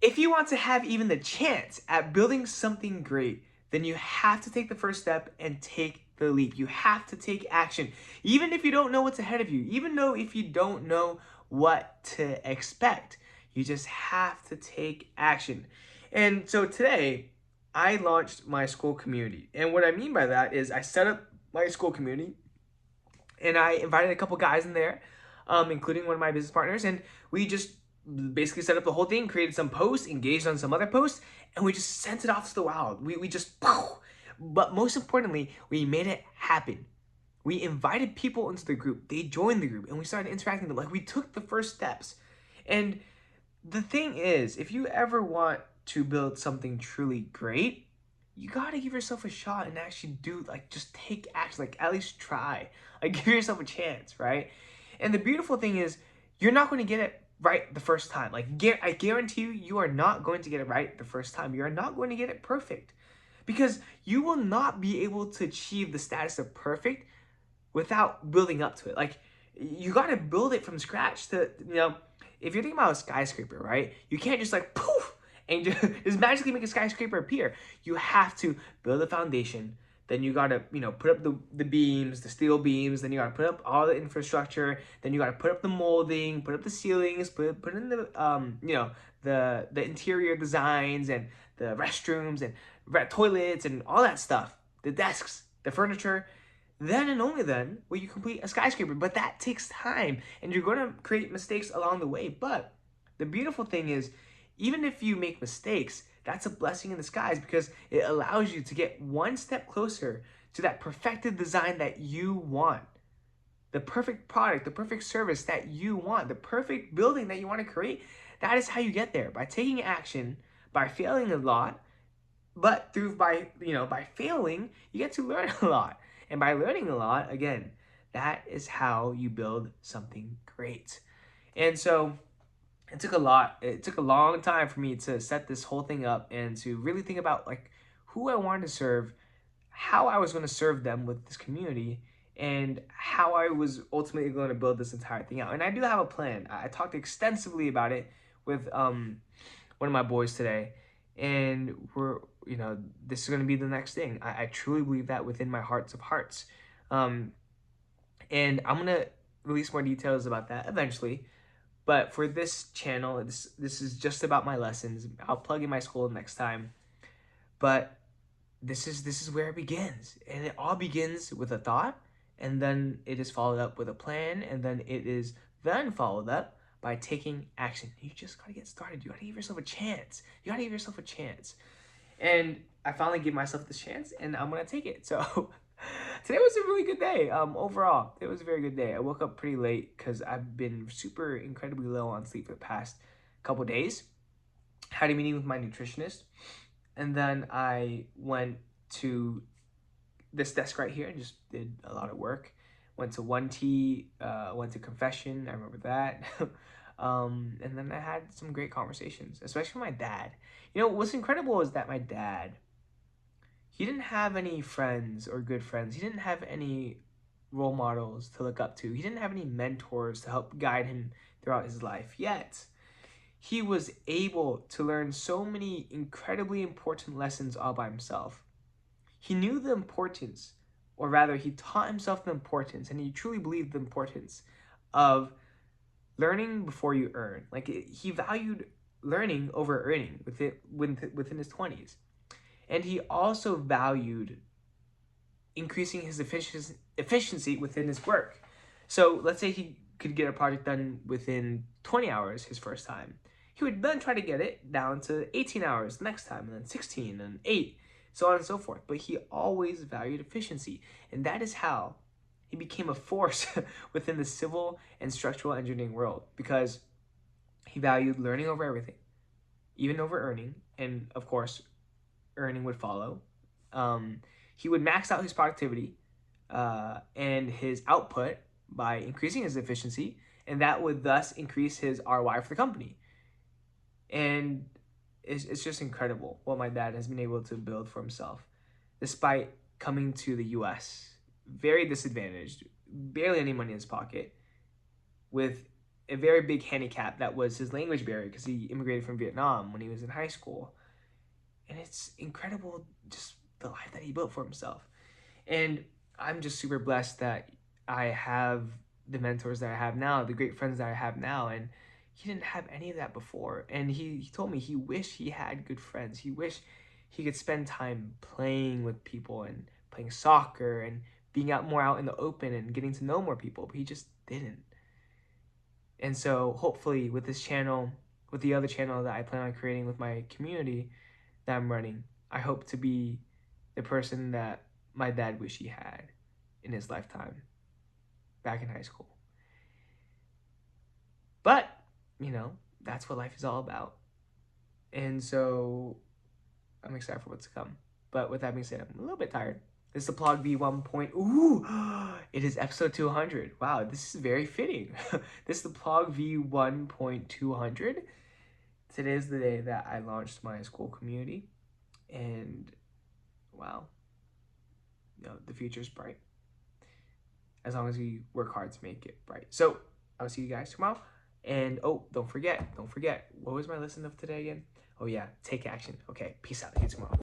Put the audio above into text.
If you want to have even the chance at building something great, then you have to take the first step and take the leap. You have to take action. Even if you don't know what's ahead of you, even though if you don't know what to expect, you just have to take action. And so today, I launched my school community. And what I mean by that is I set up my school community and I invited a couple guys in there, including one of my business partners, and we just basically set up the whole thing, created some posts, engaged on some other posts, and we just sent it off to the wild. We just, but most importantly, we made it happen. We invited people into the group. They joined the group, and we started interacting with them. Like, we took the first steps. And the thing is, if you ever want to build something truly great, you gotta give yourself a shot and actually do, like, just take action, like, at least try. Like, give yourself a chance, right? And the beautiful thing is, you're not going to get it right the first time. Like, I guarantee you, you are not going to get it right the first time. You are not going to get it perfect. Because you will not be able to achieve the status of perfect without building up to it. Like, you gotta build it from scratch to, if you're thinking about a skyscraper, right? You can't just like poof and just magically make a skyscraper appear. You have to build a foundation. Then you gotta, put up the beams, the steel beams. Then you gotta put up all the infrastructure. Then you gotta put up the molding, put up the ceilings, put in the, the interior designs and the restrooms and toilets and all that stuff. The desks, the furniture. Then and only then will you complete a skyscraper. But that takes time, and you're going to create mistakes along the way. But the beautiful thing is, even if you make mistakes, that's a blessing in disguise, because it allows you to get one step closer to that perfected design that you want. The perfect product, the perfect service that you want, the perfect building that you want to create. That is how you get there, by taking action, by failing a lot. But by failing, you get to learn a lot. And by learning a lot, again, that is how you build something great. And so it took a long time for me to set this whole thing up and to really think about like who I wanted to serve, how I was going to serve them with this community, and how I was ultimately going to build this entire thing out. And I do have a plan. I talked extensively about it with one of my boys today, and this is going to be the next thing. I truly believe that within my hearts of hearts. And I'm going to release more details about that eventually. But for this channel, this is just about my lessons. I'll plug in my school next time. But this is where it begins. And it all begins with a thought, and then it is followed up with a plan, and then it is then followed up by taking action. You just gotta get started. You gotta give yourself a chance. And I finally gave myself this chance, and I'm gonna take it. So today was a really good day. Overall, it was a very good day. I woke up pretty late because I've been super incredibly low on sleep for the past couple days. Had a meeting with my nutritionist, and then I went to this desk right here and just did a lot of work. Went to 1T, went to confession. I remember that. And then I had some great conversations, especially with my dad. What's incredible is that my dad, he didn't have any friends or good friends. He didn't have any role models to look up to. He didn't have any mentors to help guide him throughout his life. Yet, he was able to learn so many incredibly important lessons all by himself. He knew the importance, or rather, he taught himself the importance, and he truly believed the importance of learning before you earn. Like, he valued learning over earning within his 20s. And he also valued increasing his efficiency within his work. So let's say he could get a project done within 20 hours his first time. He would then try to get it down to 18 hours next time, and then 16, and 8, so on and so forth. But he always valued efficiency. And that is how he became a force within the civil and structural engineering world, because he valued learning over everything, even over earning. And of course, earning would follow. He would max out his productivity and his output by increasing his efficiency, and that would thus increase his ROI for the company. And it's just incredible what my dad has been able to build for himself, despite coming to the US very disadvantaged, barely any money in his pocket, with a very big handicap that was his language barrier because he immigrated from Vietnam when he was in high school. And it's incredible just the life that he built for himself. And I'm just super blessed that I have the mentors that I have now, the great friends that I have now. And he didn't have any of that before. And he told me he wished he had good friends. He wished he could spend time playing with people and playing soccer and being out more out in the open and getting to know more people, but he just didn't. And so hopefully with this channel, with the other channel that I plan on creating with my community that I'm running, I hope to be the person that my dad wished he had in his lifetime back in high school. But, you know, that's what life is all about. And so I'm excited for what's to come. But with that being said, I'm a little bit tired. This is the PLOG V1. Ooh, it is episode 200. Wow, this is very fitting. This is the PLOG V1.200. Today is the day that I launched my school community. And wow, you know, the future is bright. As long as we work hard to make it bright. So I'll see you guys tomorrow. And oh, don't forget, what was my lesson of today again? Oh yeah, take action. Okay, peace out. See you tomorrow.